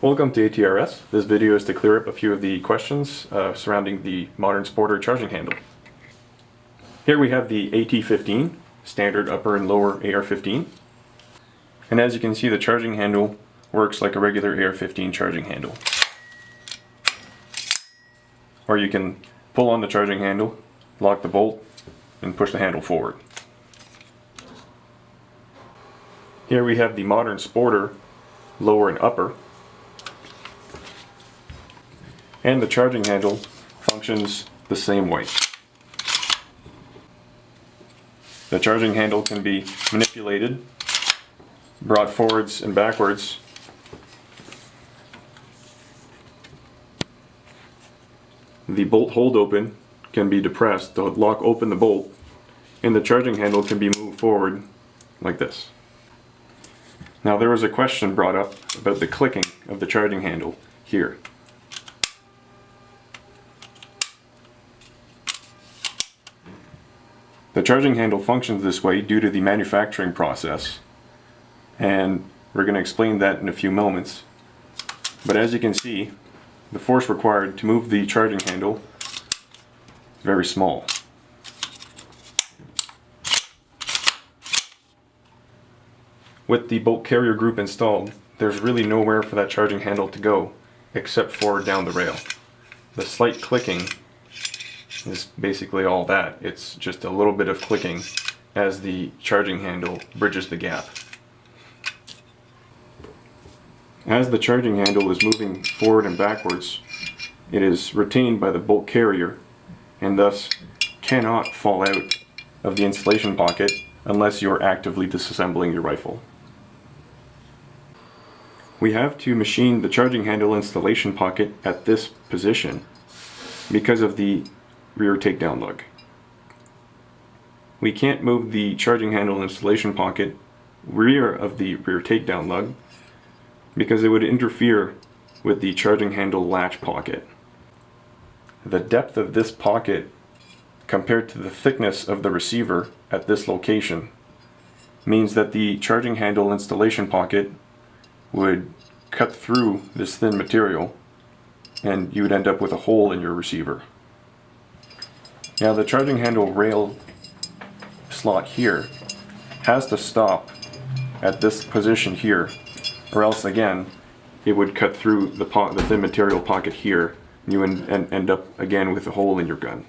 Welcome to ATRS. This video is to clear up a few of the questions surrounding the Modern Sporter charging handle. Here we have the AT15, standard upper and lower AR15. And as you can see, the charging handle works like a regular AR15 charging handle. Or you can pull on the charging handle, lock the bolt, and push the handle forward. Here we have the Modern Sporter lower and upper. And the charging handle functions the same way. The charging handle can be manipulated, brought forwards and backwards. The bolt hold open can be depressed to lock open the bolt, and the charging handle can be moved forward like this. Now there was a question brought up about the clicking of the charging handle here. The charging handle functions this way due to the manufacturing process, and we're going to explain that in a few moments. But as you can see, the force required to move the charging handle is very small. With the bolt carrier group installed, there's really nowhere for that charging handle to go except for down the rail. The slight clicking is basically all that. It's just a little bit of clicking as the charging handle bridges the gap. As the charging handle is moving forward and backwards, it is retained by the bolt carrier and thus cannot fall out of the installation pocket unless you're actively disassembling your rifle. We have to machine the charging handle installation pocket at this position because of the rear takedown lug. We can't move the charging handle installation pocket rear of the rear takedown lug because it would interfere with the charging handle latch pocket. The depth of this pocket compared to the thickness of the receiver at this location means that the charging handle installation pocket would cut through this thin material and you would end up with a hole in your receiver. Now the charging handle rail slot here has to stop at this position here, or else again it would cut through the thin material pocket here and you would end up again with a hole in your gun.